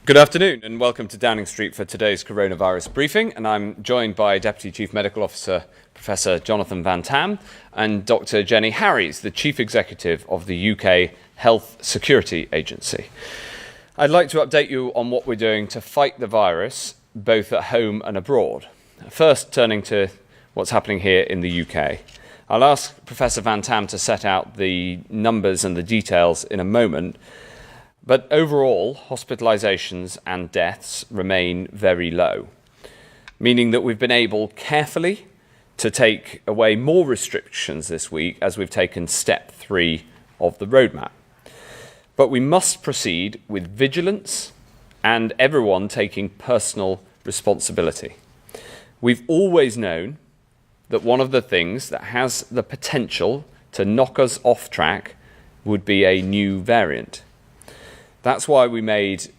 Good afternoon and welcome to Downing Street for today's coronavirus briefing. And I'm joined by Deputy Chief Medical Officer Professor Jonathan Van Tam and Dr. Jenny Harries, the Chief Executive of the UK Health Security Agency. I'd like to update you on what we're doing to fight the virus, both at home and abroad. First, turning to what's happening here in the UK. I'll ask Professor Van Tam to set out the numbers and the details in a moment. But overall, hospitalisations and deaths remain very low, meaning that we've been able carefully to take away more restrictions this week as we've taken step 3 of the roadmap. But we must proceed with vigilance and everyone taking personal responsibility. We've always known that one of the things that has the potential to knock us off track would be a new variant. That's why we made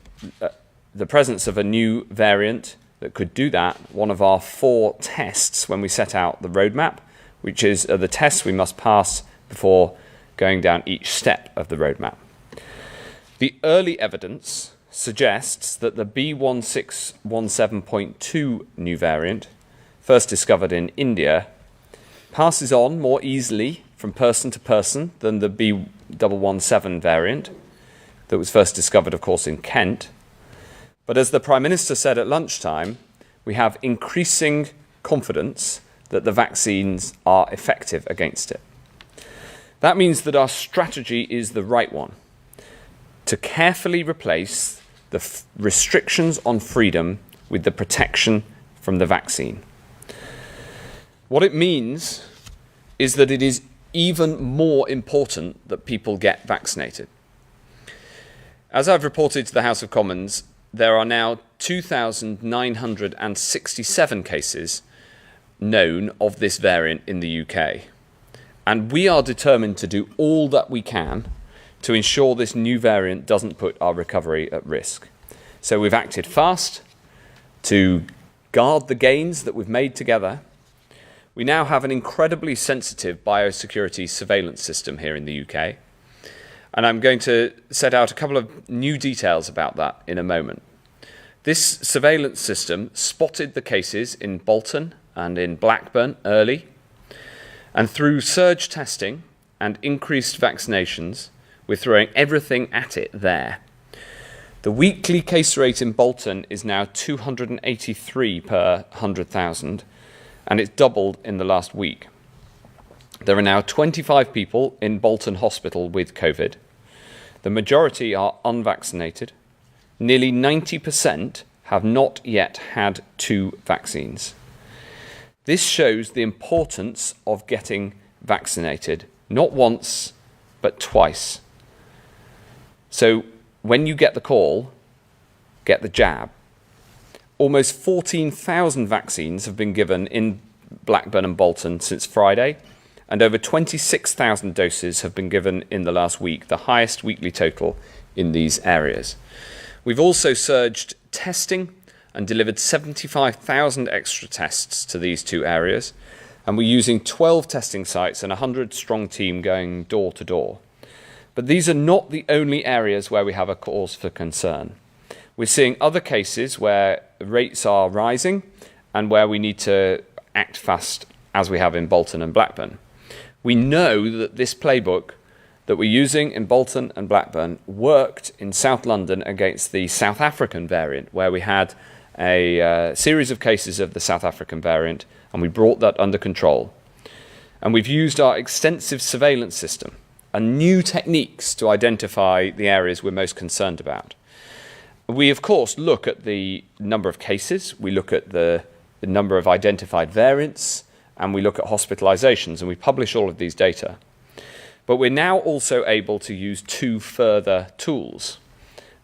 the presence of a new variant that could do that one of our 4 tests when we set out the roadmap, which is the tests we must pass before going down each step of the roadmap. The early evidence suggests that the B1617.2 new variant, first discovered in India, passes on more easily from person to person than the B117 variant, that was first discovered, of course, in Kent. But as the Prime Minister said at lunchtime, we have increasing confidence that the vaccines are effective against it. That means that our strategy is the right one, to carefully replace the restrictions on freedom with the protection from the vaccine. What it means is that it is even more important that people get vaccinated. As I've reported to the House of Commons, there are now 2,967 cases known of this variant in the UK. And we are determined to do all that we can to ensure this new variant doesn't put our recovery at risk. So we've acted fast to guard the gains that we've made together. We now have an incredibly sensitive biosecurity surveillance system here in the UK. And I'm going to set out a couple of new details about that in a moment. This surveillance system spotted the cases in Bolton and in Blackburn early, and through surge testing and increased vaccinations, we're throwing everything at it there. The weekly case rate in Bolton is now 283 per 100,000, and it's doubled in the last week. There are now 25 people in Bolton Hospital with COVID. The majority are unvaccinated. Nearly 90% have not yet had 2 vaccines. This shows the importance of getting vaccinated, not once, but twice. So when you get the call, get the jab. Almost 14,000 vaccines have been given in Blackburn and Bolton since Friday, and over 26,000 doses have been given in the last week, the highest weekly total in these areas. We've also surged testing and delivered 75,000 extra tests to these 2 areas, and we're using 12 testing sites and a 100-strong team going door to door. But these are not the only areas where we have a cause for concern. We're seeing other cases where rates are rising and where we need to act fast, as we have in Bolton and Blackburn. We know that this playbook that we're using in Bolton and Blackburn worked in South London against the South African variant, where we had a series of cases of the South African variant, and we brought that under control. And we've used our extensive surveillance system and new techniques to identify the areas we're most concerned about. We, of course, look at the number of cases, we look at the number of identified variants, and we look at hospitalisations, and we publish all of these data. But we're now also able to use 2 further tools.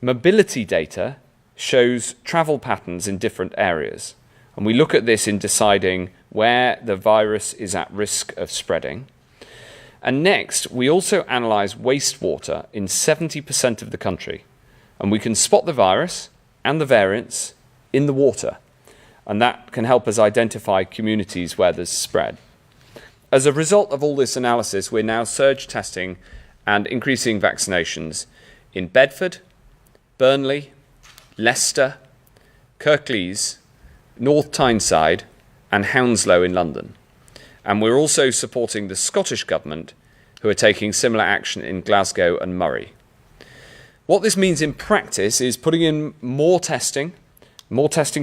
Mobility data shows travel patterns in different areas, and we look at this in deciding where the virus is at risk of spreading. And next, we also analyse wastewater in 70% of the country, and we can spot the virus and the variants in the water. And that can help us identify communities where there's spread. As a result of all this analysis, we're now surge testing and increasing vaccinations in Bedford, Burnley, Leicester, Kirklees, North Tyneside and Hounslow in London. And we're also supporting the Scottish Government, who are taking similar action in Glasgow and Moray. What this means in practice is putting in more testing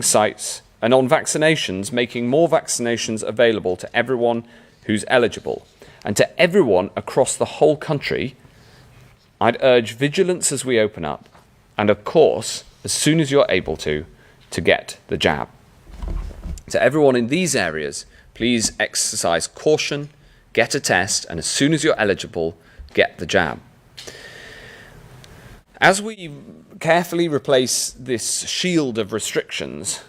sites, and on vaccinations, making more vaccinations available to everyone who's eligible. And to everyone across the whole country, I'd urge vigilance as we open up, and of course, as soon as you're able to get the jab. To everyone in these areas, please exercise caution, get a test, and as soon as you're eligible, get the jab. As we carefully replace this shield of restrictions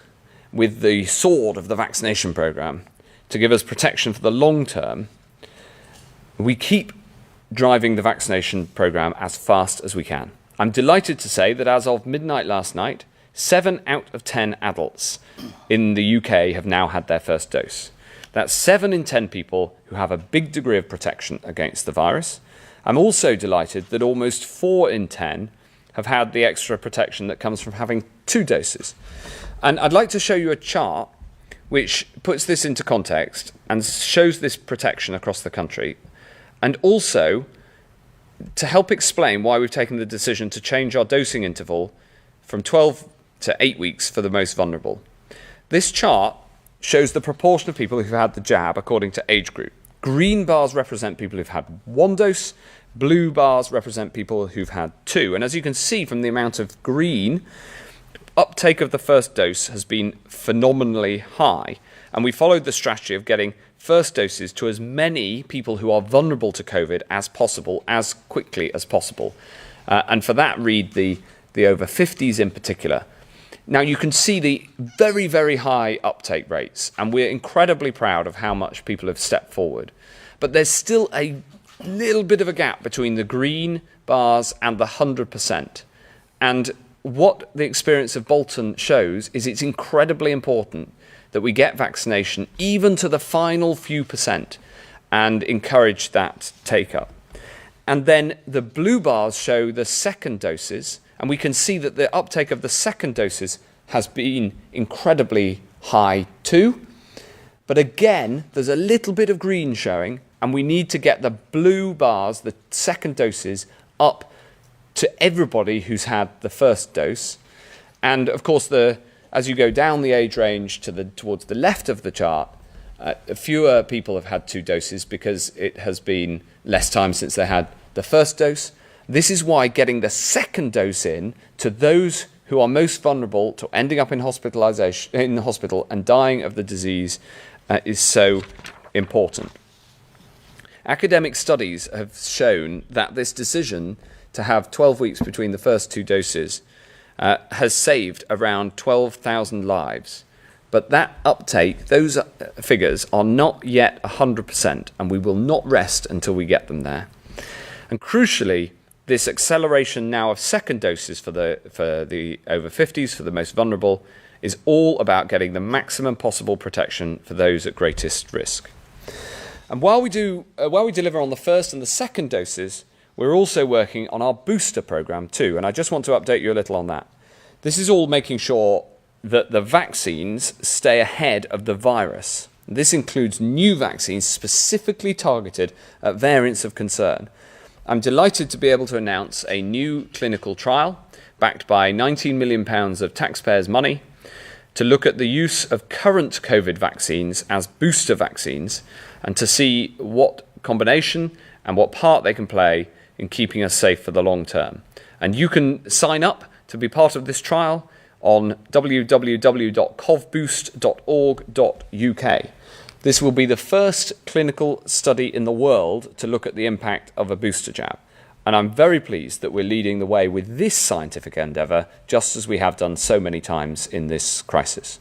with the sword of the vaccination programme to give us protection for the long term, we keep driving the vaccination programme as fast as we can. I'm delighted to say that as of midnight last night, 7 out of 10 adults in the UK have now had their first dose. That's 7 in 10 people who have a big degree of protection against the virus. I'm also delighted that almost 4 in 10 have had the extra protection that comes from having 2 doses. And I'd like to show you a chart which puts this into context and shows this protection across the country, and also to help explain why we've taken the decision to change our dosing interval from 12 to 8 weeks for the most vulnerable. This chart shows the proportion of people who've had the jab according to age group. Green bars represent people who've had 1 dose, blue bars represent people who've had 2. And as you can see from the amount of green, uptake of the first dose has been phenomenally high. And we followed the strategy of getting first doses to as many people who are vulnerable to COVID as possible, as quickly as possible. And for that, read the over 50s in particular. Now, you can see the very, very high uptake rates, and we're incredibly proud of how much people have stepped forward. But there's still a little bit of a gap between the green bars and the 100%. And what the experience of Bolton shows is it's incredibly important that we get vaccination even to the final few percent and encourage that take-up. And then the blue bars show the second doses, and we can see that the uptake of the second doses has been incredibly high too. But again, there's a little bit of green showing, and we need to get the blue bars, the second doses, up to everybody who's had the first dose. And of course, as you go down the age range towards the left of the chart, fewer people have had 2 doses because it has been less time since they had the first dose. This is why getting the second dose in to those who are most vulnerable to ending up in the hospital and dying of the disease is so important. Academic studies have shown that this decision to have 12 weeks between the first 2 doses has saved around 12,000 lives. But that uptake, those figures are not yet 100%, and we will not rest until we get them there. And crucially, this acceleration now of second doses for the over 50s, for the most vulnerable, is all about getting the maximum possible protection for those at greatest risk. And while we deliver on the first and the second doses, we're also working on our booster program too. And I just want to update you a little on that. This is all making sure that the vaccines stay ahead of the virus. This includes new vaccines specifically targeted at variants of concern. I'm delighted to be able to announce a new clinical trial backed by £19 million of taxpayers' money to look at the use of current COVID vaccines as booster vaccines and to see what combination and what part they can play in keeping us safe for the long term. And you can sign up to be part of this trial on www.covboost.org.uk. This will be the first clinical study in the world to look at the impact of a booster jab. And I'm very pleased that we're leading the way with this scientific endeavour, just as we have done so many times in this crisis.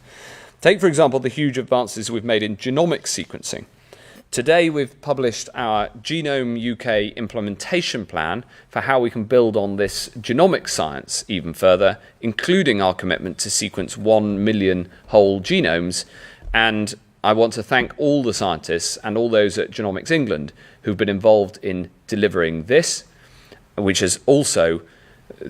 Take, for example, the huge advances we've made in genomic sequencing. Today, we've published our Genome UK implementation plan for how we can build on this genomic science even further, including our commitment to sequence 1 million whole genomes. And I want to thank all the scientists and all those at Genomics England who've been involved in delivering this, which has also,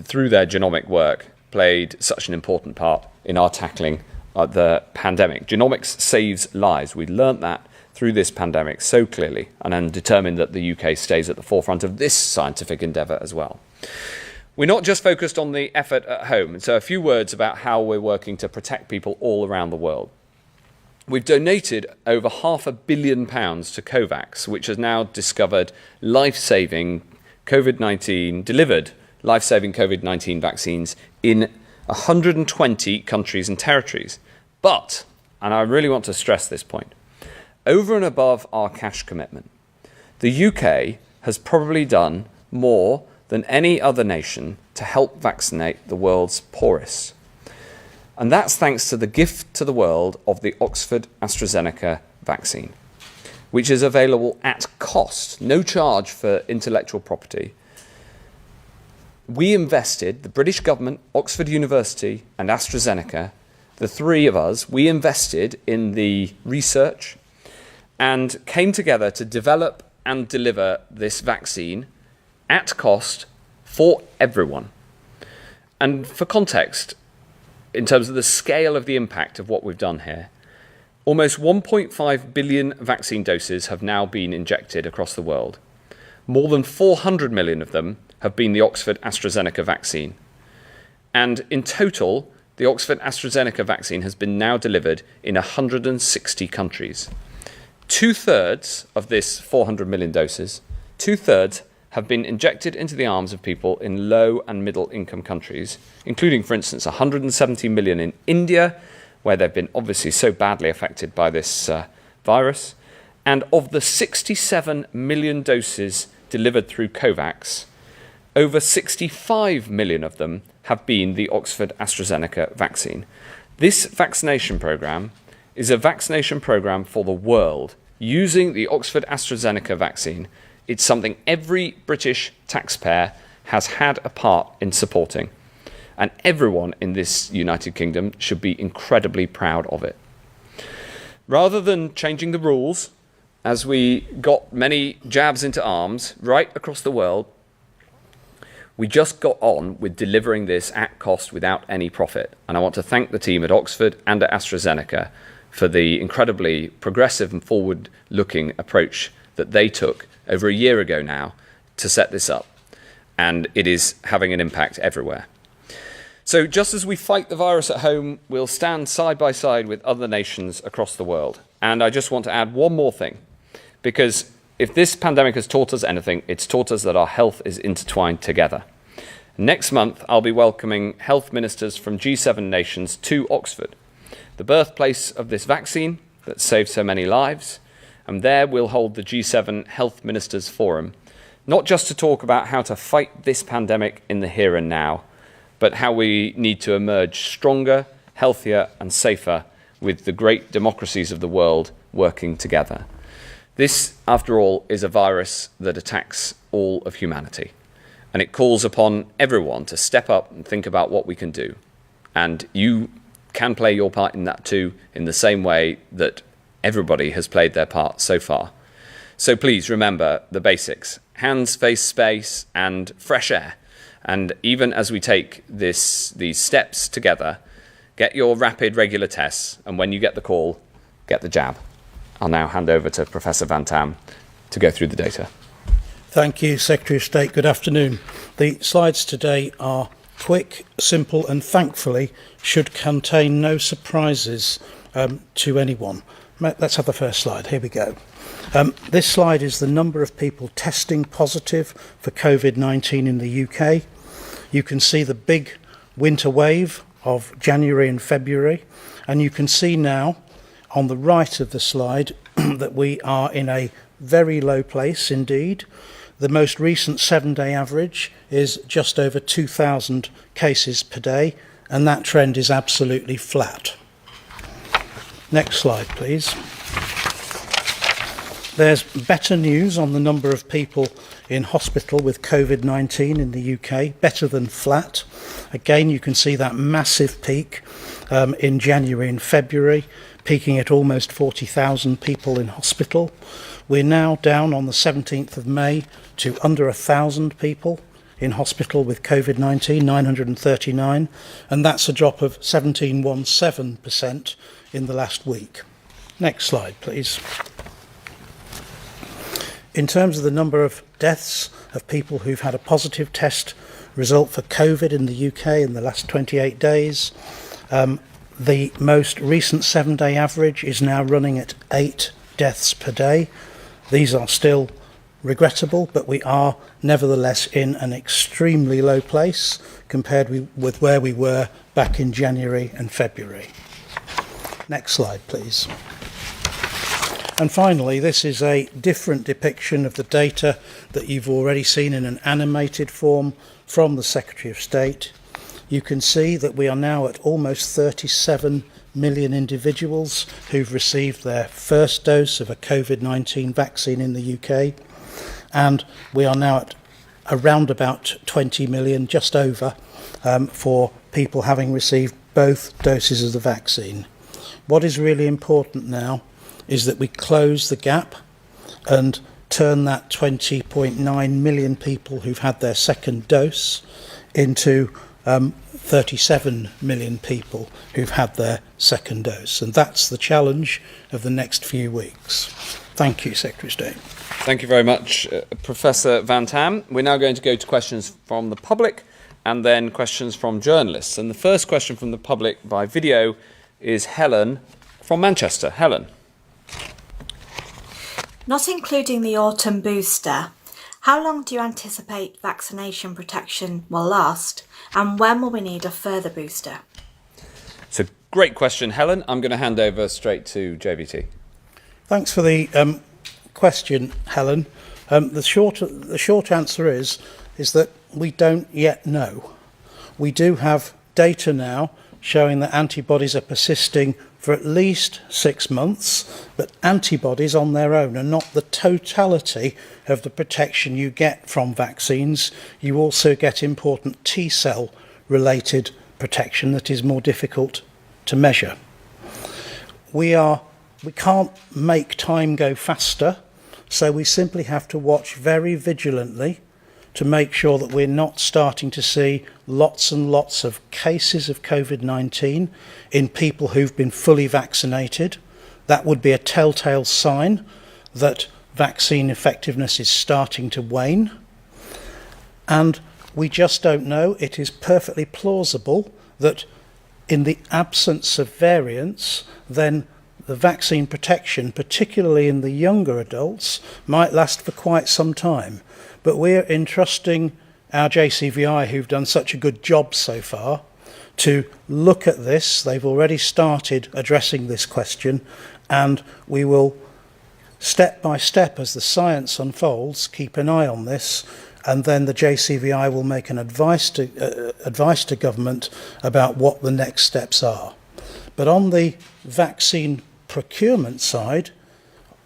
through their genomic work, played such an important part in our tackling the pandemic. Genomics saves lives. We learnt that through this pandemic so clearly, and I'm determined that the UK stays at the forefront of this scientific endeavour as well. We're not just focused on the effort at home, and so a few words about how we're working to protect people all around the world. We've donated over £500 million to COVAX, which has now delivered life-saving COVID-19 vaccines in 120 countries and territories. But, and I really want to stress this point, over and above our cash commitment, the UK has probably done more than any other nation to help vaccinate the world's poorest. And that's thanks to the gift to the world of the Oxford AstraZeneca vaccine, which is available at cost, no charge for intellectual property. We invested, the British government, Oxford University and AstraZeneca, the three of us, we invested in the research and came together to develop and deliver this vaccine at cost for everyone. And for context, in terms of the scale of the impact of what we've done here, almost 1.5 billion vaccine doses have now been injected across the world. More than 400 million of them have been the Oxford AstraZeneca vaccine. And in total, the Oxford AstraZeneca vaccine has been now delivered in 160 countries. 2/3 of this 400 million doses, 2/3 have been injected into the arms of people in low and middle income countries, including, for instance, 170 million in India, where they've been obviously so badly affected by this virus. And of the 67 million doses delivered through COVAX, over 65 million of them have been the Oxford AstraZeneca vaccine. This vaccination programme is a vaccination programme for the world using the Oxford AstraZeneca vaccine. It's something every British taxpayer has had a part in supporting, and everyone in this United Kingdom should be incredibly proud of it. Rather than changing the rules, as we got many jabs into arms right across the world, we just got on with delivering this at cost without any profit. And I want to thank the team at Oxford and at AstraZeneca for the incredibly progressive and forward-looking approach that they took over a year ago now to set this up. And it is having an impact everywhere. So just as we fight the virus at home, we'll stand side by side with other nations across the world. And I just want to add one more thing, because if this pandemic has taught us anything, it's taught us that our health is intertwined together. Next month, I'll be welcoming health ministers from G7 nations to Oxford, the birthplace of this vaccine that saved so many lives. And there we'll hold the G7 Health Ministers Forum, not just to talk about how to fight this pandemic in the here and now, but how we need to emerge stronger, healthier and safer with the great democracies of the world working together. This, after all, is a virus that attacks all of humanity, and it calls upon everyone to step up and think about what we can do. And you can play your part in that too, in the same way that everybody has played their part so far. So please remember the basics: hands, face, space, and fresh air. And even as we take these steps together, get your rapid regular tests, and when you get the call, get the jab. I'll now hand over to Professor Van Tam to go through the data. Thank you, Secretary of State. Good afternoon. The slides today are quick, simple, and thankfully should contain no surprises to anyone. Let's have the first slide. Here we go. This slide is the number of people testing positive for COVID-19 in the UK. You can see the big winter wave of January and February, and you can see now on the right of the slide that we are in a very low place indeed. The most recent 7-day average is just over 2,000 cases per day, and that trend is absolutely flat. Next slide, please. There's better news on the number of people in hospital with COVID-19 in the UK, better than flat. Again, you can see that massive peak in January and February, peaking at almost 40,000 people in hospital. We're now down on the 17th of May to under 1,000 people in hospital with COVID-19, 939, and that's a drop of 17.17% in the last week. Next slide, please. In terms of the number of deaths of people who've had a positive test result for COVID in the UK in the last 28 days, the most recent 7-day average is now running at 8 deaths per day. These are still regrettable, but we are nevertheless in an extremely low place compared with where we were back in January and February. Next slide, please. And finally, this is a different depiction of the data that you've already seen in an animated form from the Secretary of State. You can see that we are now at almost 37 million individuals who've received their first dose of a COVID-19 vaccine in the UK, and we are now at around about 20 million, just over, for people having received both doses of the vaccine. What is really important now is that we close the gap and turn that 20.9 million people who've had their second dose into 37 million people who've had their second dose. And that's the challenge of the next few weeks. Thank you, Secretary of State. Thank you very much, Professor Van Tam. We're now going to go to questions from the public and then questions from journalists. And the first question from the public by video is Helen from Manchester. Helen. Not including the autumn booster, how long do you anticipate vaccination protection will last, and when will we need a further booster? It's a great question, Helen. I'm going to hand over straight to JVT. Thanks for the question, Helen. The short answer is that we don't yet know. We do have data now showing that antibodies are persisting for at least 6 months, but antibodies on their own are not the totality of the protection you get from vaccines. You also get important T-cell related protection that is more difficult to measure. We can't make time go faster, so we simply have to watch very vigilantly to make sure that we're not starting to see lots and lots of cases of COVID-19 in people who've been fully vaccinated. That would be a telltale sign that vaccine effectiveness is starting to wane. And we just don't know. It is perfectly plausible that in the absence of variants, then the vaccine protection, particularly in the younger adults, might last for quite some time. But we're entrusting our JCVI, who've done such a good job so far, to look at this. They've already started addressing this question, and we will, step by step, as the science unfolds, keep an eye on this, and then the JCVI will make an advice to government about what the next steps are. But on the vaccine procurement side,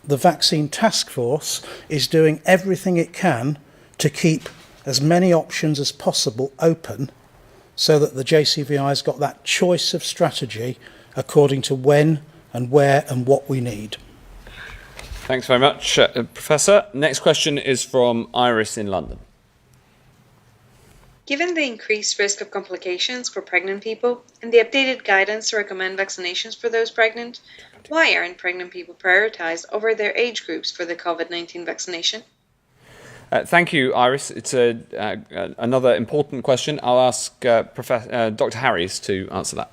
the Vaccine Task Force is doing everything it can to keep as many options as possible open so that the JCVI has got that choice of strategy according to when and where and what we need. Thanks very much, Professor. Next question is from Iris in London. Given the increased risk of complications for pregnant people and the updated guidance to recommend vaccinations for those pregnant, why aren't pregnant people prioritized over their age groups for the COVID-19 vaccination? Thank you, Iris. It's another important question. I'll ask Dr. Harries to answer that.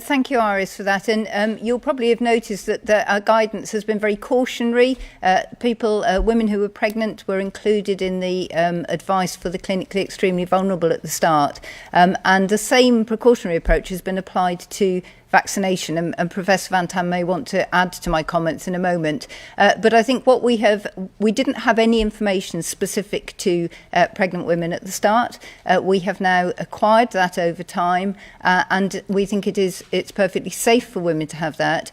Thank you, Iris, for that. And you'll probably have noticed that our guidance has been very cautionary. Women who were pregnant were included in the advice for the clinically extremely vulnerable at the start. And the same precautionary approach has been applied to vaccination, and Professor Van Tam may want to add to my comments in a moment. But I think we didn't have any information specific to pregnant women at the start. We have now acquired that over time, and we think it's perfectly safe for women to have that.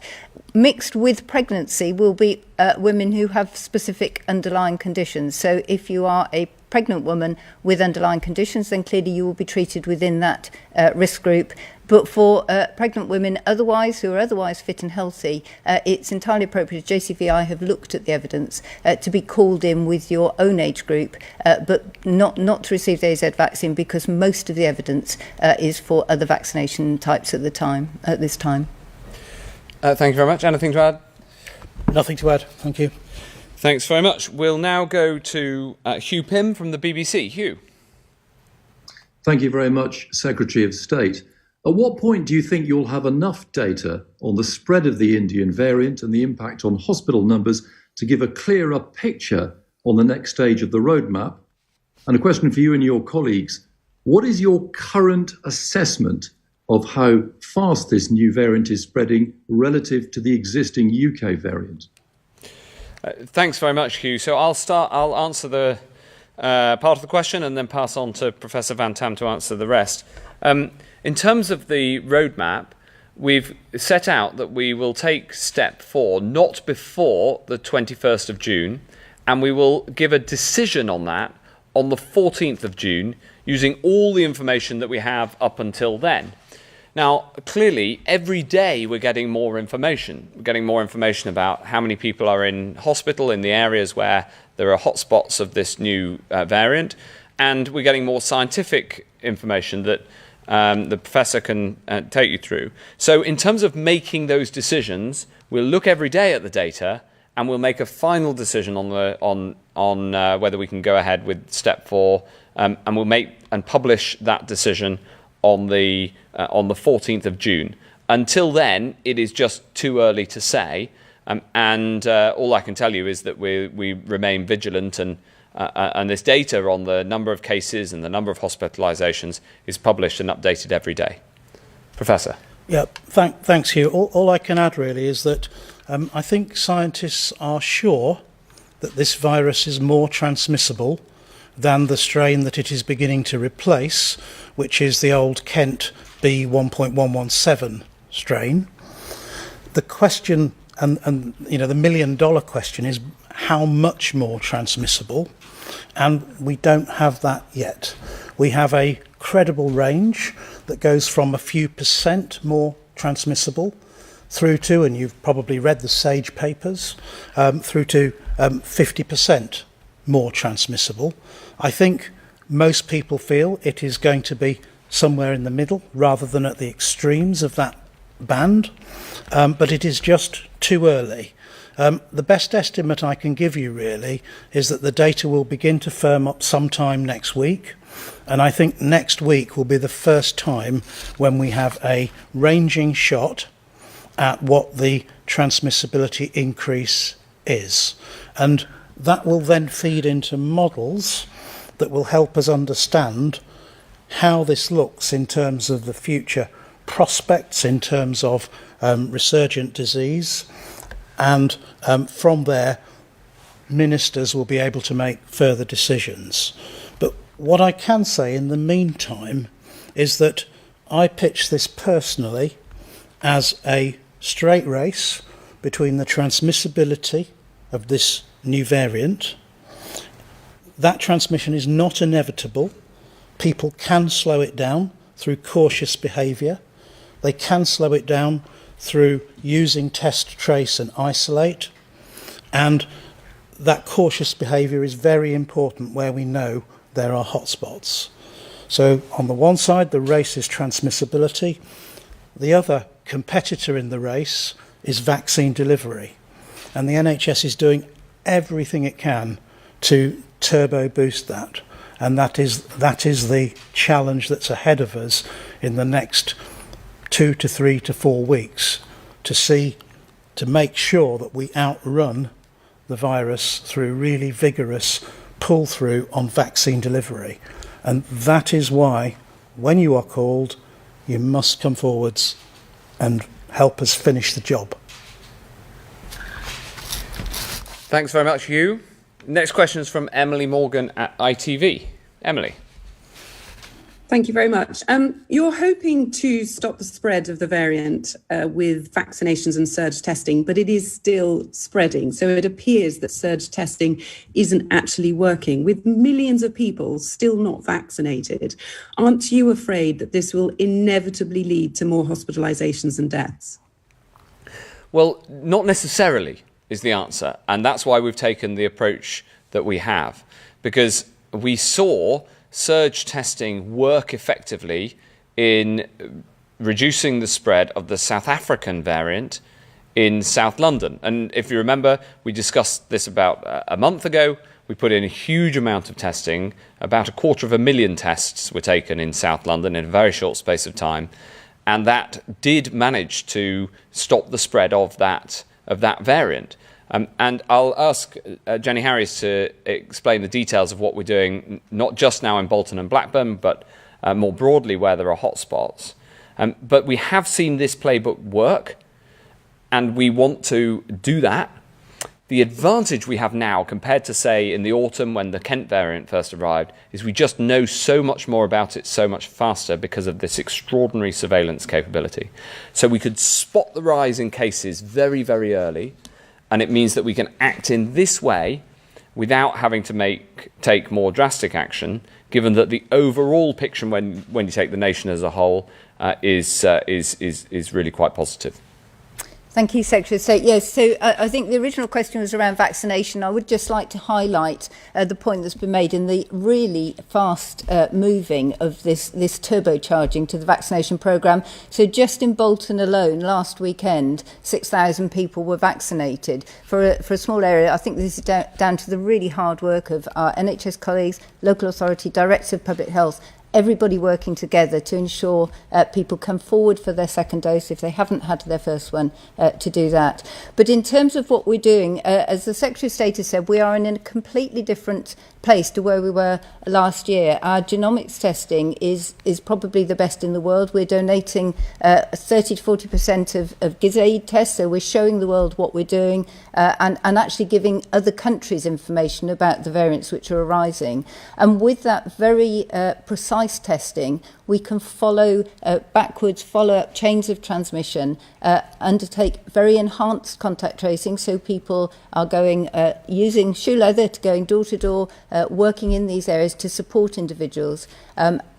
Mixed with pregnancy will be women who have specific underlying conditions. So if you are a pregnant woman with underlying conditions, then clearly you will be treated within that risk group. But for pregnant women who are otherwise fit and healthy, it's entirely appropriate, JCVI have looked at the evidence, to be called in with your own age group, but not to receive the AZ vaccine, because most of the evidence is for other vaccination types at this time. Thank you very much. Anything to add? Nothing to add. Thank you. Thanks very much. We'll now go to Hugh Pym from the BBC. Hugh. Thank you very much, Secretary of State. At what point do you think you'll have enough data on the spread of the Indian variant and the impact on hospital numbers to give a clearer picture on the next stage of the roadmap? And a question for you and your colleagues. What is your current assessment of how fast this new variant is spreading relative to the existing UK variant? Thanks very much, Hugh. So I'll answer the part of the question and then pass on to Professor Van Tam to answer the rest. In terms of the roadmap, we've set out that we will take step 4 not before the 21st of June, and we will give a decision on that on the 14th of June using all the information that we have up until then. Now, clearly, every day we're getting more information. We're getting more information about how many people are in hospital in the areas where there are hotspots of this new variant, and we're getting more scientific information that the professor can take you through. So in terms of making those decisions, we'll look every day at the data and we'll make a final decision on whether we can go ahead with step 4, and we'll make and publish that decision on the 14th of June. Until then, it is just too early to say, and all I can tell you is that we remain vigilant, and this data on the number of cases and the number of hospitalisations is published and updated every day. Professor. Yeah, thanks, Hugh. All I can add really is that I think scientists are sure that this virus is more transmissible than the strain that it is beginning to replace, which is the old Kent B1.117 strain. The question, and you know, the million-dollar question is how much more transmissible, and we don't have that yet. We have a credible range that goes from a few % more transmissible through to, and you've probably read the SAGE papers, through to 50% more transmissible. I think most people feel it is going to be somewhere in the middle rather than at the extremes of that band, but it is just too early. The best estimate I can give you really is that the data will begin to firm up sometime next week, and I think next week will be the first time when we have a ranging shot at what the transmissibility increase is, and that will then feed into models that will help us understand how this looks in terms of the future prospects, in terms of resurgent disease, and from there ministers will be able to make further decisions. But what I can say in the meantime is that I pitch this personally as a straight race between the transmissibility of this new variant. That transmission is not inevitable. People can slow it down through cautious behaviour. They can slow it down through using test, trace and isolate. And that cautious behaviour is very important where we know there are hotspots. So on the one side, the race is transmissibility. The other competitor in the race is vaccine delivery. And the NHS is doing everything it can to turbo boost that. And that is the challenge that's ahead of us in the next 2 to 3 to 4 weeks to make sure that we outrun the virus through really vigorous pull through on vaccine delivery. And that is why when you are called, you must come forwards and help us finish the job. Thanks very much, Hugh. Next question is from Emily Morgan at ITV. Emily. Thank you very much. You're hoping to stop the spread of the variant with vaccinations and surge testing, but it is still spreading. So it appears that surge testing isn't actually working. With millions of people still not vaccinated, aren't you afraid that this will inevitably lead to more hospitalisations and deaths? Well, not necessarily is the answer. And that's why we've taken the approach that we have. Because we saw surge testing work effectively in reducing the spread of the South African variant in South London. And if you remember, we discussed this about a month ago. We put in a huge amount of testing. About 250,000 tests were taken in South London in a very short space of time. And that did manage to stop the spread of that variant. And I'll ask Jenny Harries to explain the details of what we're doing, not just now in Bolton and Blackburn, but more broadly where there are hotspots. But we have seen this playbook work, and we want to do that. The advantage we have now compared to, say, in the autumn when the Kent variant first arrived is we just know so much more about it so much faster because of this extraordinary surveillance capability. So we could spot the rise in cases very, very early, and it means that we can act in this way without having to take more drastic action, given that the overall picture when you take the nation as a whole is really quite positive. Thank you, Secretary of State. Yes, so I think the original question was around vaccination. I would just like to highlight the point that's been made in the really fast moving of this turbocharging to the vaccination programme. So just in Bolton alone, last weekend, 6,000 people were vaccinated. For a small area, I think this is down to the really hard work of our NHS colleagues, local authority, Director of Public Health, everybody working together to ensure people come forward for their second dose if they haven't had their first one, to do that. But in terms of what we're doing, as the Secretary of State has said, we are in a completely different place to where we were last year. Our genomics testing is probably the best in the world. We're donating 30 to 40% of GISAID tests, so we're showing the world what we're doing and actually giving other countries information about the variants which are arising. And with that very precise testing, we can follow up chains of transmission, undertake very enhanced contact tracing, so people are going using shoe leather to going door to door, working in these areas to support individuals,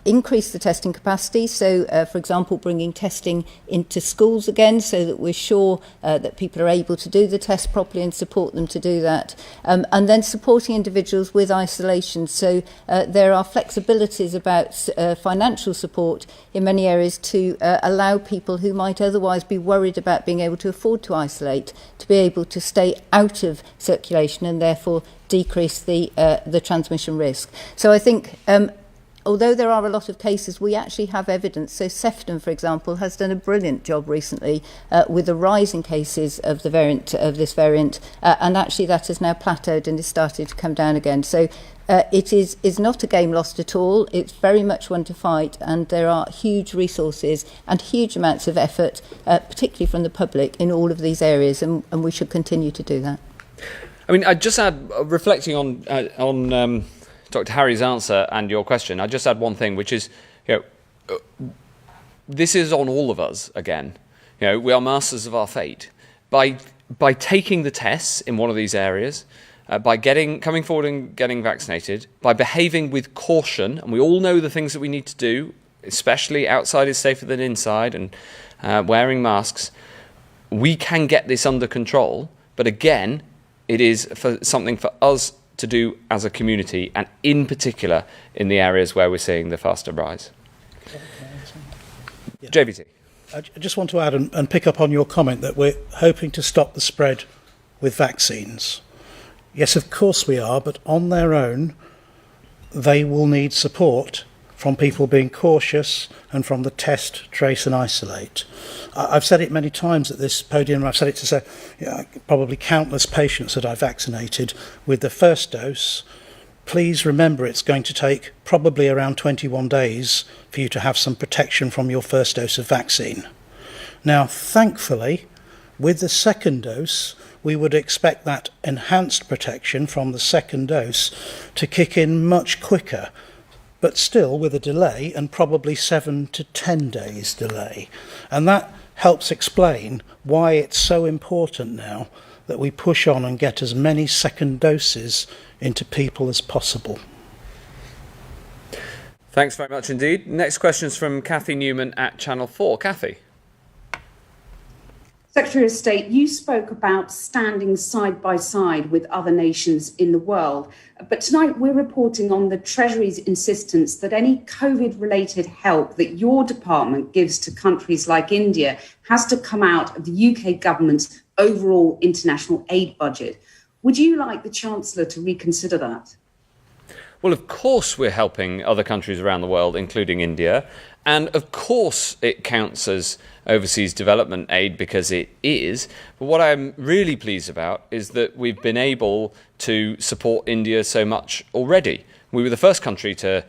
increase the testing capacity, so for example bringing testing into schools again so that we're sure that people are able to do the test properly and support them to do that, and then supporting individuals with isolation. So there are flexibilities about financial support in many areas to allow people who might otherwise be worried about being able to afford to isolate to be able to stay out of circulation and therefore decrease the transmission risk. So I think although there are a lot of cases, we actually have evidence. So Sefton, for example, has done a brilliant job recently with the rise in cases of this variant, and actually that has now plateaued and is starting to come down again. So it is not a game lost at all. It's very much one to fight, and there are huge resources and huge amounts of effort, particularly from the public, in all of these areas, and we should continue to do that. I mean, I just add, reflecting on Dr. Harry's answer and your question, I just add one thing, which is, this is on all of us again. We are masters of our fate. By taking the tests in one of these areas, by coming forward and getting vaccinated, by behaving with caution, and we all know the things that we need to do, especially outside is safer than inside, and wearing masks, we can get this under control. But again, it is something for us to do as a community, and in particular in the areas where we're seeing the faster rise. Yeah. JVT. I just want to add and pick up on your comment that we're hoping to stop the spread with vaccines. Yes, of course we are, but on their own, they will need support from people being cautious and from the test, trace and isolate. I've said it many times at this podium, I've said it to say, probably countless patients that I vaccinated with the first dose. Please remember it's going to take probably around 21 days for you to have some protection from your first dose of vaccine. Now, thankfully, with the second dose, we would expect that enhanced protection from the second dose to kick in much quicker. but still with a delay and probably 7 to 10 days delay. And that helps explain why it's so important now that we push on and get as many second doses into people as possible. Thanks very much indeed. Next question is from Kathy Newman at Channel 4. Kathy. Secretary of State, you spoke about standing side by side with other nations in the world. But tonight we're reporting on the Treasury's insistence that any COVID-related help that your department gives to countries like India has to come out of the UK government's overall international aid budget. Would you like the Chancellor to reconsider that? Well, of course we're helping other countries around the world, including India. And of course it counts as overseas development aid because it is. But what I'm really pleased about is that we've been able to support India so much already. We were the first country to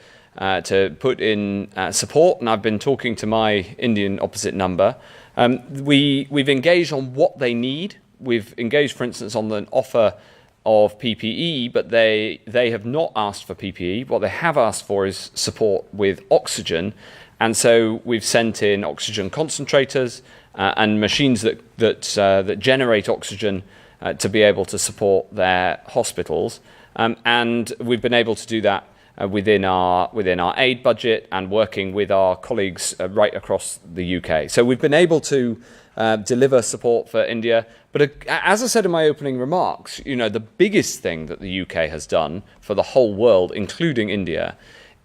put in support, and I've been talking to my Indian opposite number. We've engaged on what they need. We've engaged, for instance, on an offer of PPE, but they have not asked for PPE. What they have asked for is support with oxygen. And so we've sent in oxygen concentrators and machines that generate oxygen to be able to support their hospitals. And we've been able to do that within our aid budget and working with our colleagues right across the UK. So we've been able to deliver support for India. But as I said in my opening remarks, the biggest thing that the UK has done for the whole world, including India,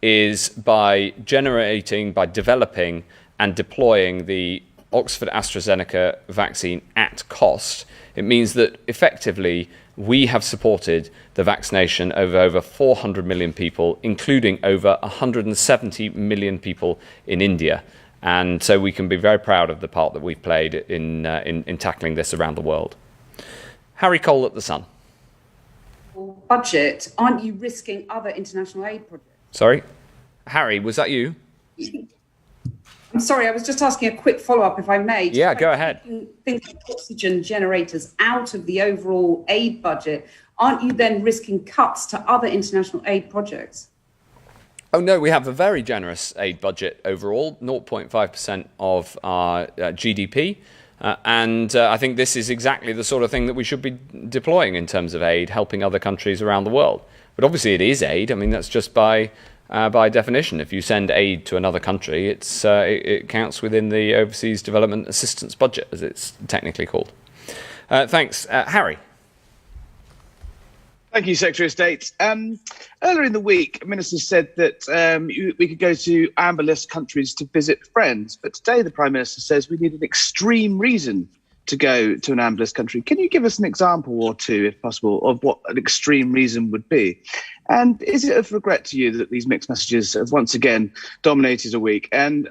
is by developing and deploying the Oxford AstraZeneca vaccine at cost. It means that effectively we have supported the vaccination of over 400 million people, including over 170 million people in India. And so we can be very proud of the part that we've played in tackling this around the world. Harry Cole at The Sun. Budget, aren't you risking other international aid projects? Sorry? Harry, was that you? I'm sorry, I was just asking a quick follow-up, if I may. Yeah, go ahead. Things like oxygen generators out of the overall aid budget, aren't you then risking cuts to other international aid projects? Oh, no, we have a very generous aid budget overall, 0.5% of our GDP. And I think this is exactly the sort of thing that we should be deploying in terms of aid, helping other countries around the world. But obviously it is aid. I mean, that's just by definition. If you send aid to another country, it counts within the Overseas Development Assistance Budget, as it's technically called. Thanks. Harry. Thank you, Secretary of State. Earlier in the week, ministers said that we could go to amber list countries to visit friends. But today, the Prime Minister says we need an extreme reason to go to an amber list country. Can you give us an example or two, if possible, of what an extreme reason would be? And is it of regret to you that these mixed messages have once again dominated a week? And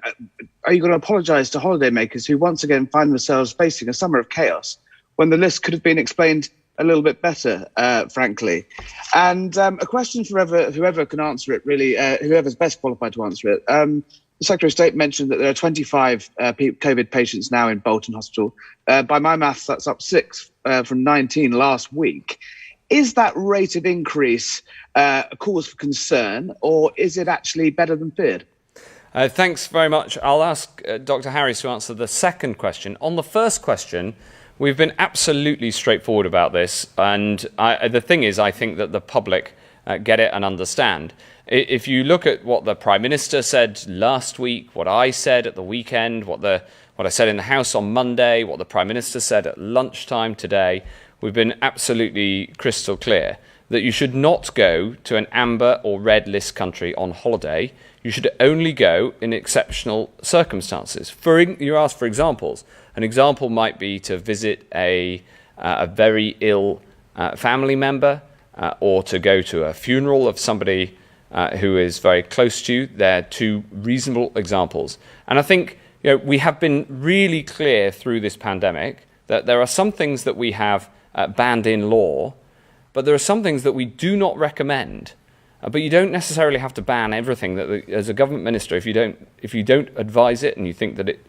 are you going to apologise to holidaymakers who once again find themselves facing a summer of chaos when the list could have been explained a little bit better, frankly? And a question for whoever can answer it, really, whoever's best qualified to answer it. The Secretary of State mentioned that there are 25 COVID patients now in Bolton Hospital. By my maths, that's up 6 from 19 last week. Is that rate of increase a cause for concern, or is it actually better than feared? Thanks very much. I'll ask Dr. Harris to answer the second question. On the first question, we've been absolutely straightforward about this. And the thing is, I think that the public get it and understand. If you look at what the Prime Minister said last week, what I said at the weekend, what I said in the House on Monday, what the Prime Minister said at lunchtime today, we've been absolutely crystal clear that you should not go to an amber or red list country on holiday. You should only go in exceptional circumstances. You asked for examples. An example might be to visit a very ill family member or to go to a funeral of somebody who is very close to you. They're two reasonable examples. And I think we have been really clear through this pandemic that there are some things that we have banned in law, but there are some things that we do not recommend. But you don't necessarily have to ban everything. That as a government minister, if you don't advise it and you think that it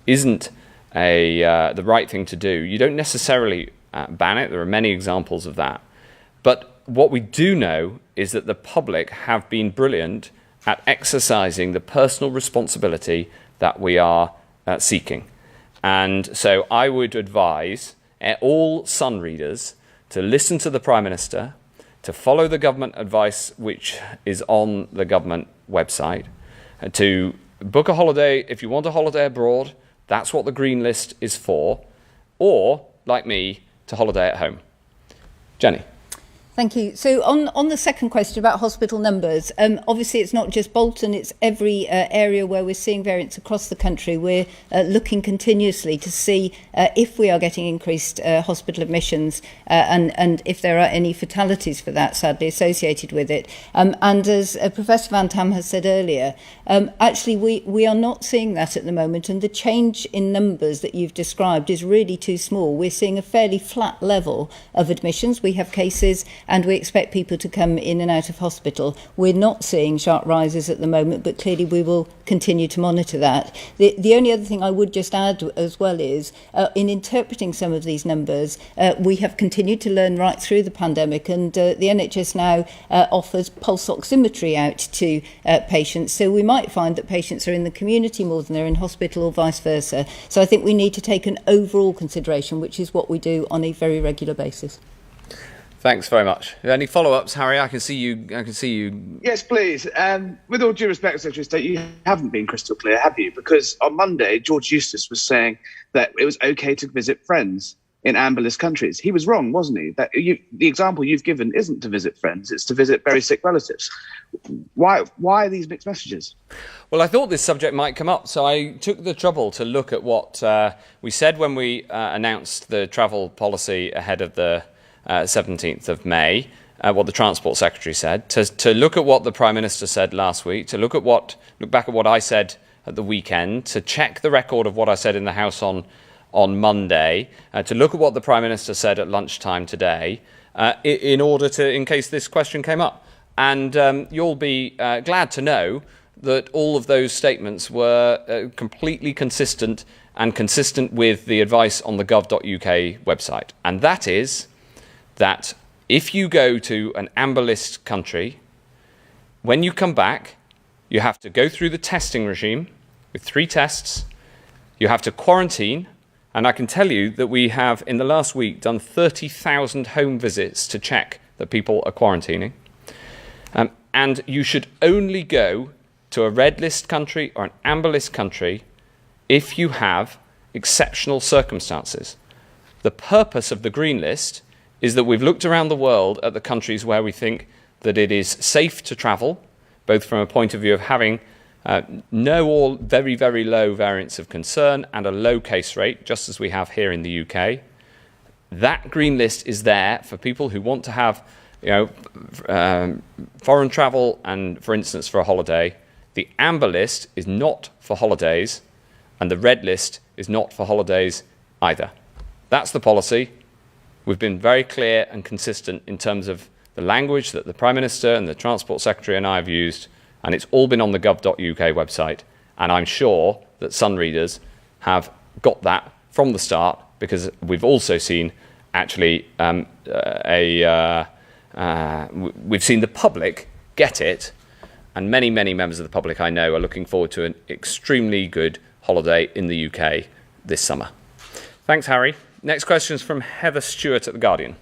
isn't the right thing to do, you don't necessarily ban it. There are many examples of that. But what we do know is that the public have been brilliant at exercising the personal responsibility that we are seeking. And so I would advise all Sun readers to listen to the Prime Minister, to follow the government advice which is on the government website, to book a holiday if you want a holiday abroad. That's what the green list is for. Or, like me, to holiday at home. Jenny. Thank you. So on the second question about hospital numbers, obviously it's not just Bolton, it's every area where we're seeing variants across the country. We're looking continuously to see if we are getting increased hospital admissions and if there are any fatalities for that, sadly, associated with it. And as Professor Van Tam has said earlier, actually we are not seeing that at the moment, and the change in numbers that you've described is really too small. We're seeing a fairly flat level of admissions. We have cases and we expect people to come in and out of hospital. We're not seeing sharp rises at the moment, but clearly we will continue to monitor that. The only other thing I would just add as well is, in interpreting some of these numbers, we have continued to learn right through the pandemic, and the NHS now offers pulse oximetry out to patients. So we might find that patients are in the community more than they're in hospital or vice versa. So I think we need to take an overall consideration, which is what we do on a very regular basis. Thanks very much. Any follow-ups, Harry? I can see you. Yes, please. With all due respect, Secretary of State, you haven't been crystal clear, have you? Because on Monday, George Eustice was saying that it was okay to visit friends in amber list countries. He was wrong, wasn't he? The example you've given isn't to visit friends, it's to visit very sick relatives. Why are these mixed messages? Well, I thought this subject might come up, so I took the trouble to look at what we said when we announced the travel policy ahead of the 17th of May, what the Transport Secretary said, to look at what the Prime Minister said last week, to look back at what I said at the weekend, to check the record of what I said in the House on Monday, to look at what the Prime Minister said at lunchtime today, in case this question came up. And you'll be glad to know that all of those statements were completely consistent with the advice on the gov.uk website. And that is that if you go to an amber list country, when you come back, you have to go through the testing regime with 3 tests, you have to quarantine, and I can tell you that we have, in the last week, done 30,000 home visits to check that people are quarantining. And you should only go to a red list country or an amber list country if you have exceptional circumstances. The purpose of the green list is that we've looked around the world at the countries where we think that it is safe to travel, both from a point of view of having no or very, very low variants of concern and a low case rate, just as we have here in the UK. That green list is there for people who want to have foreign travel and, for instance, for a holiday. The amber list is not for holidays, and the red list is not for holidays either. That's the policy. We've been very clear and consistent in terms of the language that the Prime Minister and the Transport Secretary and I have used, and it's all been on the gov.uk website. And I'm sure that Sun readers have got that from the start, because we've also seen actually we've seen the public get it, and many, many members of the public I know are looking forward to an extremely good holiday in the UK this summer. Thanks, Harry. Next question is from Heather Stewart at The Guardian.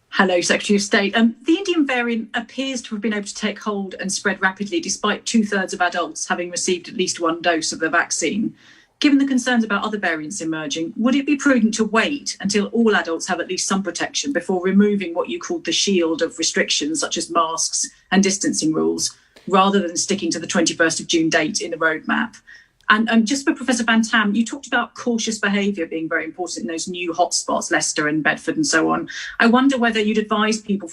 Hello, Secretary of State. The Indian variant appears to have been able to take hold and spread rapidly, despite 2/3 of adults having received at least 1 dose of the vaccine. Given the concerns about other variants emerging, would it be prudent to wait until all adults have at least some protection before removing what you called the shield of restrictions, such as masks and distancing rules, rather than sticking to the 21st of June date in the roadmap? And just for Professor Van Tam, you talked about cautious behaviour being very important in those new hotspots, Leicester and Bedford and so on. I wonder whether you'd advise people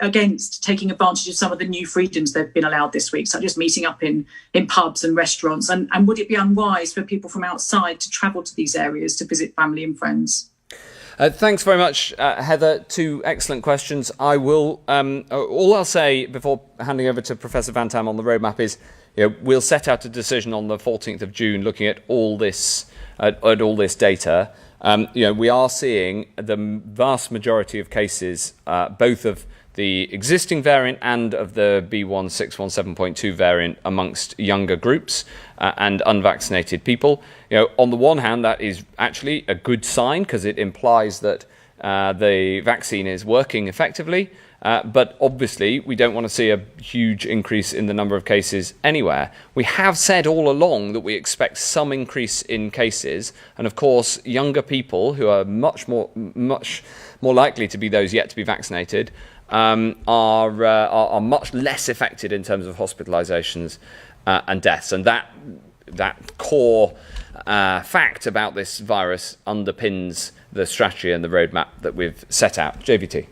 against taking advantage of some of the new freedoms that have been allowed this week, such as meeting up in pubs and restaurants. And would it be unwise for people from outside to travel to these areas to visit family and friends? Thanks very much, Heather. 2 excellent questions. I will. All I'll say before handing over to Professor Van Tam on the roadmap is, we'll set out a decision on the 14th of June, looking at all this data. We are seeing the vast majority of cases, both of the existing variant and of the B1617.2 variant amongst younger groups and unvaccinated people. On the one hand, that is actually a good sign because it implies that the vaccine is working effectively. But obviously, we don't want to see a huge increase in the number of cases anywhere. We have said all along that we expect some increase in cases. And of course, younger people who are much more likely to be those yet to be vaccinated are much less affected in terms of hospitalizations and deaths. And that core fact about this virus underpins the strategy and the roadmap that we've set out. JVT.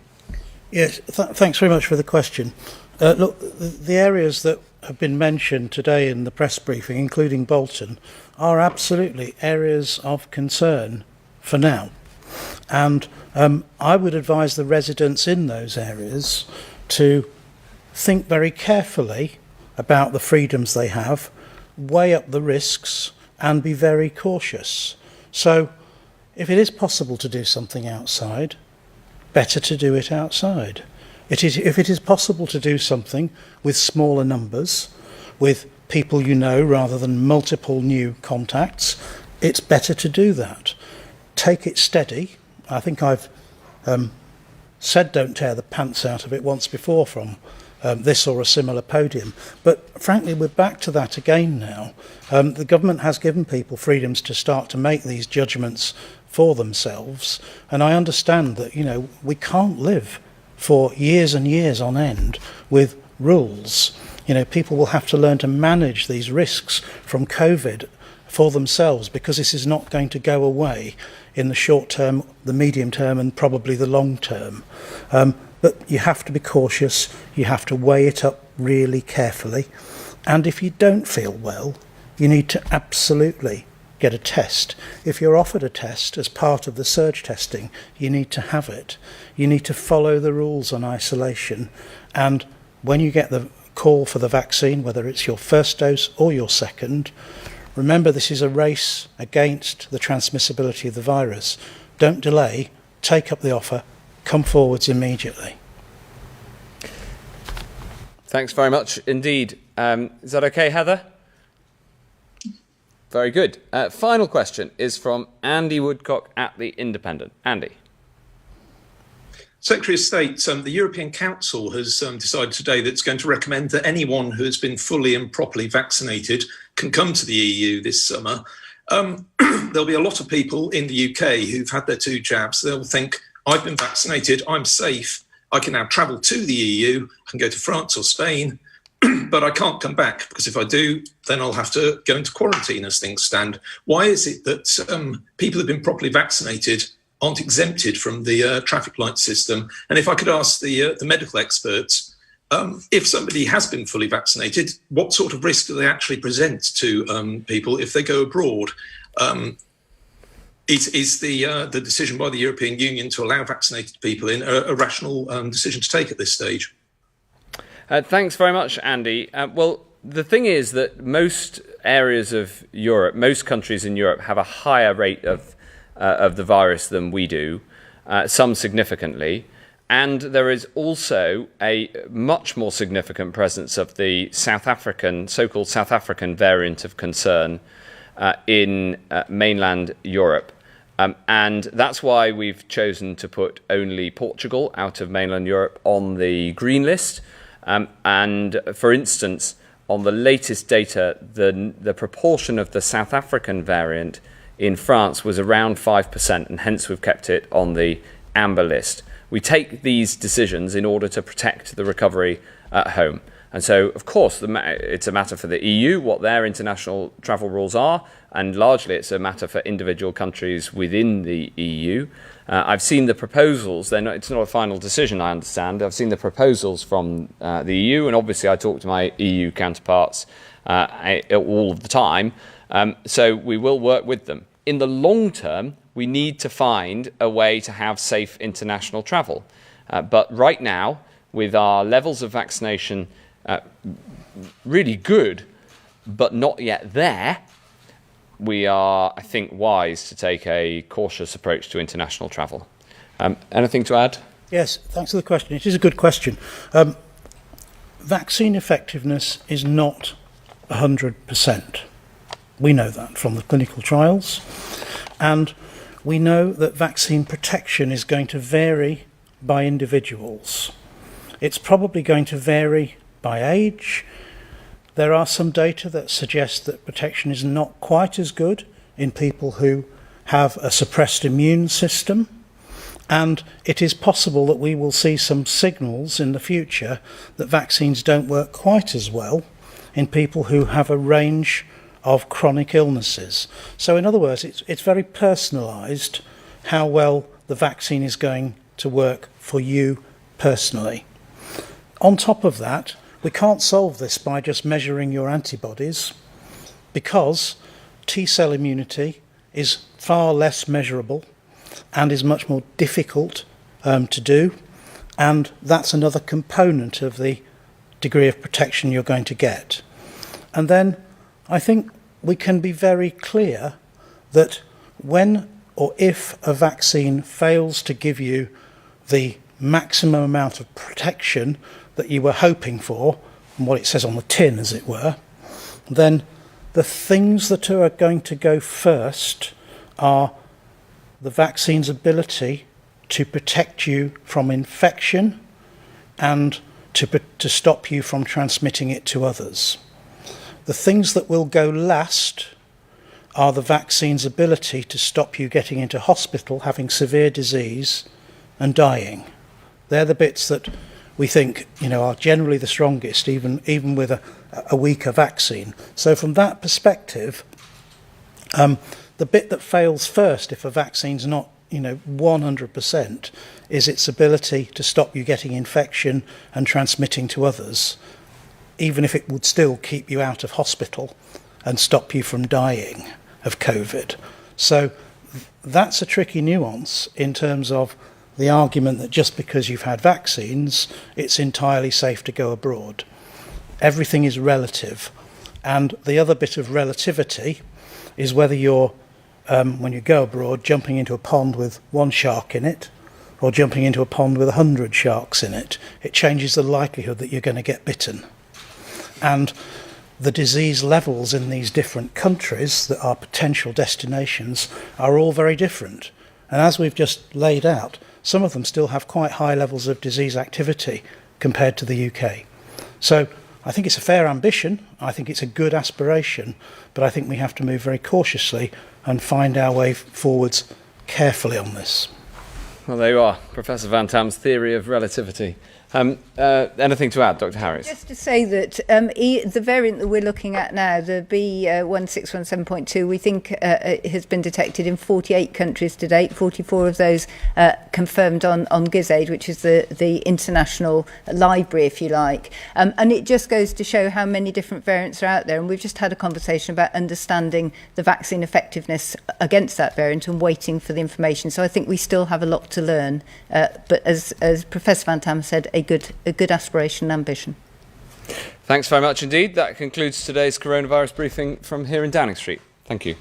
Yes, thanks very much for the question. Look, the areas that have been mentioned today in the press briefing, including Bolton, are absolutely areas of concern for now. And I would advise the residents in those areas to think very carefully about the freedoms they have, weigh up the risks, and be very cautious. So, if it is possible to do something outside, better to do it outside. If it is possible to do something with smaller numbers, with people you know rather than multiple new contacts, it's better to do that. Take it steady. I think I've said don't tear the pants out of it once before from this or a similar podium. But frankly, we're back to that again now. The government has given people freedoms to start to make these judgments for themselves, and I understand that we can't live for years and years on end with rules. People will have to learn to manage these risks from COVID for themselves, because this is not going to go away in the short term, the medium term, and probably the long term. But you have to be cautious, you have to weigh it up really carefully, and if you don't feel well, you need to absolutely get a test. If you're offered a test as part of the surge testing, you need to have it. You need to follow the rules on isolation. And when you get the call for the vaccine, whether it's your first dose or your second, remember this is a race against the transmissibility of the virus. Don't delay, take up the offer, come forwards immediately. Thanks very much indeed. Is that okay, Heather? Very good. Final question is from Andy Woodcock at The Independent. Andy. Secretary of State, the European Council has decided today that it's going to recommend that anyone who has been fully and properly vaccinated can come to the EU this summer. There'll be a lot of people in the UK who've had their 2 jabs. They'll think, I've been vaccinated, I'm safe, I can now travel to the EU, I can go to France or Spain, but I can't come back, because if I do, then I'll have to go into quarantine as things stand. Why is it that people who've been properly vaccinated aren't exempted from the traffic light system? And if I could ask the medical experts, if somebody has been fully vaccinated, what sort of risk do they actually present to people if they go abroad? Is the decision by the European Union to allow vaccinated people in a rational decision to take at this stage? Thanks very much, Andy. Well, the thing is that most areas of Europe, most countries in Europe have a higher rate of the virus than we do, some significantly. And there is also a much more significant presence of the so-called South African variant of concern in mainland Europe. And that's why we've chosen to put only Portugal out of mainland Europe on the green list. And for instance, on the latest data, the proportion of the South African variant in France was around 5%, and hence we've kept it on the amber list. We take these decisions in order to protect the recovery at home. And so, of course, it's a matter for the EU, what their international travel rules are, and largely it's a matter for individual countries within the EU. I've seen the proposals. It's not a final decision, I understand. I've seen the proposals from the EU, and obviously I talk to my EU counterparts all of the time. So we will work with them. In the long term, we need to find a way to have safe international travel. But right now, with our levels of vaccination really good, but not yet there, we are, I think, wise to take a cautious approach to international travel. Anything to add? Yes, thanks for the question. It is a good question. Vaccine effectiveness is not 100%. We know that from the clinical trials, and we know that vaccine protection is going to vary by individuals. It's probably going to vary by age. There are some data that suggest that protection is not quite as good in people who have a suppressed immune system, and it is possible that we will see some signals in the future that vaccines don't work quite as well in people who have a range of chronic illnesses. So in other words, it's very personalised how well the vaccine is going to work for you personally. On top of that, we can't solve this by just measuring your antibodies, because T-cell immunity is far less measurable and is much more difficult to do, and that's another component of the degree of protection you're going to get. And then I think we can be very clear that when or if a vaccine fails to give you the maximum amount of protection that you were hoping for, and what it says on the tin, as it were, then the things that are going to go first are the vaccine's ability to protect you from infection and to stop you from transmitting it to others. The things that will go last are the vaccine's ability to stop you getting into hospital, having severe disease and dying. They're the bits that we think, are generally the strongest, even with a weaker vaccine. So from that perspective, the bit that fails first if a vaccine's not 100% is its ability to stop you getting infection and transmitting to others, even if it would still keep you out of hospital and stop you from dying of COVID. So that's a tricky nuance in terms of the argument that just because you've had vaccines, it's entirely safe to go abroad. Everything is relative. And the other bit of relativity is whether you're, when you go abroad, jumping into a pond with one shark in it or jumping into a pond with 100 sharks in it. It changes the likelihood that you're going to get bitten. And the disease levels in these different countries that are potential destinations are all very different. And as we've just laid out, some of them still have quite high levels of disease activity compared to the UK. So I think it's a fair ambition, I think it's a good aspiration, but I think we have to move very cautiously and find our way forwards carefully on this. Well, there you are, Professor Van Tam's theory of relativity. Anything to add, Dr. Harris? Just to say that the variant that we're looking at now, the B1617.2, we think has been detected in 48 countries to date, 44 of those confirmed on GISAID, which is the international library, if you like. And it just goes to show how many different variants are out there. And we've just had a conversation about understanding the vaccine effectiveness against that variant and waiting for the information. So I think we still have a lot to learn. But as Professor Van Tam said, a good aspiration and ambition. Thanks very much indeed. That concludes today's coronavirus briefing from here in Downing Street. Thank you.